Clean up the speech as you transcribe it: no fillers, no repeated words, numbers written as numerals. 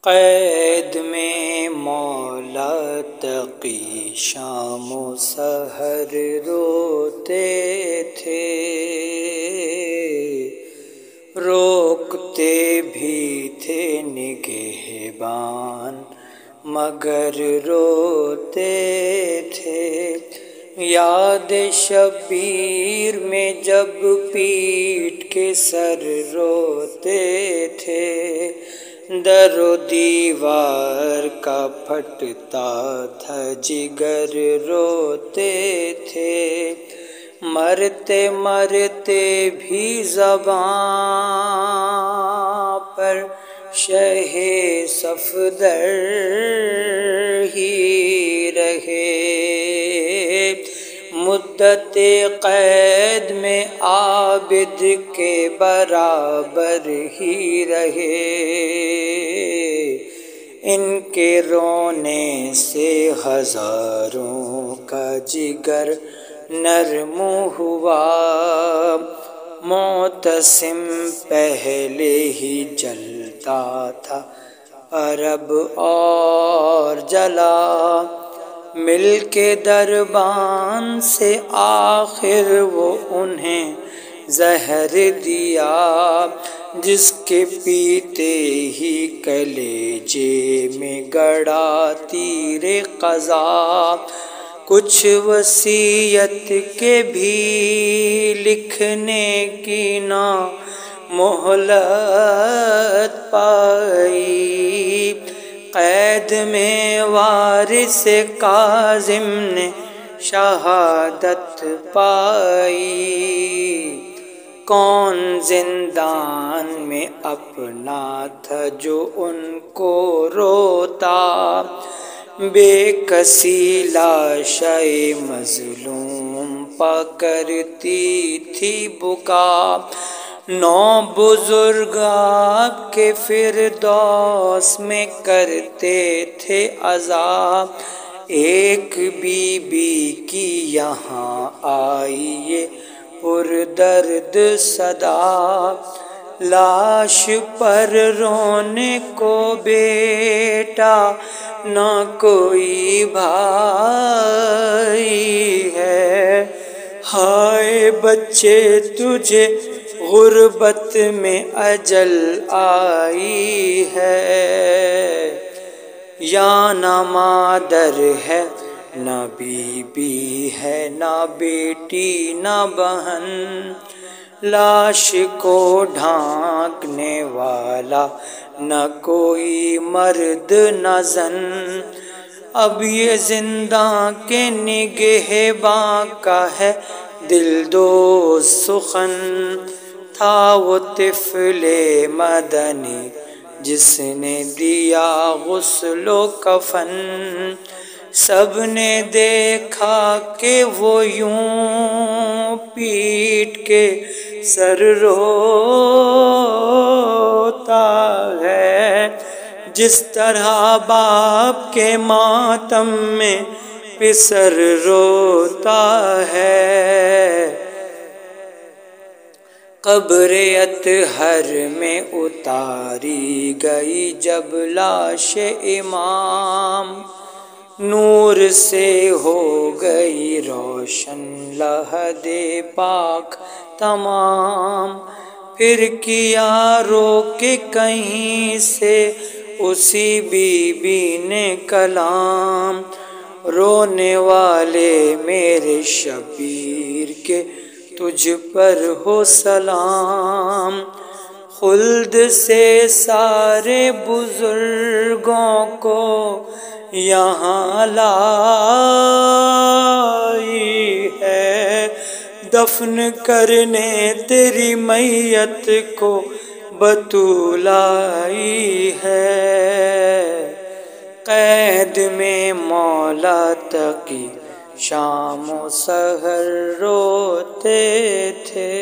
قید میں مولا تقی شام و سحر روتے تھے، روکتے بھی تھے نگہبان مگر روتے تھے۔ یاد شبیر میں جب پیٹ کے سر روتے تھے، در و دیوار کا پھٹتا تھا جگر روتے تھے۔ مرتے مرتے بھی زباں پر شہ صفدر ہی رہے، مدت قید میں عابد کے برابر ہی رہے۔ ان کے رونے سے ہزاروں کا جگر نرم ہوا، معتصم پہلے ہی جلتا تھا عرب اور جلا، مل کے دربان سے آخر وہ انہیں زہر دیا، جس کے پیتے ہی کلیجے میں گڑا تیر قضا۔ کچھ وصیت کے بھی لکھنے کی نہ مہلت پائی، قید میں وارث کاظم نے شہادت پائی۔ کون زندان میں اپنا تھا جو ان کو روتا، بے کسی لاشیں مظلوم پا کرتی تھی بکا، 9 بزرگ آپ کے فردوس میں کرتے تھے عزا، ایک بی بی کی یہاں آئی یہ پردرد صدا، لاش پر رونے کو بیٹا نہ کوئی بھائی ہے، ہائے بچے تجھے غربت میں اجل آئی ہے، یا نہ مادر ہے نہ بی بی ہے، نہ بیٹی نہ بہن، لاش کو ڈھانکنے والا نہ کوئی مرد نہ زن، اب یہ زنداں کے نگہباں کا ہے دل دوز سخن، تھا وہ طفل مدنی جس نے دیا غسل و کفن، سب نے دیکھا کہ وہ یوں پیٹ کے سر روتا ہے، جس طرح باپ کے ماتم میں پسر روتا ہے۔ قبر اطہر میں اتاری گئی جب لاش امام، نور سے ہو گئی روشن لحد پاک تمام، پھر کیا رو کے کہیں سے اسی بی بی نے کلام، رونے والے میرے شبیر کے تجھ پر ہو سلام، خلد سے سارے بزرگوں کو یہاں لائی ہے، دفن کرنے تیری میت کو بطول آئی ہے، قید میں مولا تقی شام و سحر روتے تھے۔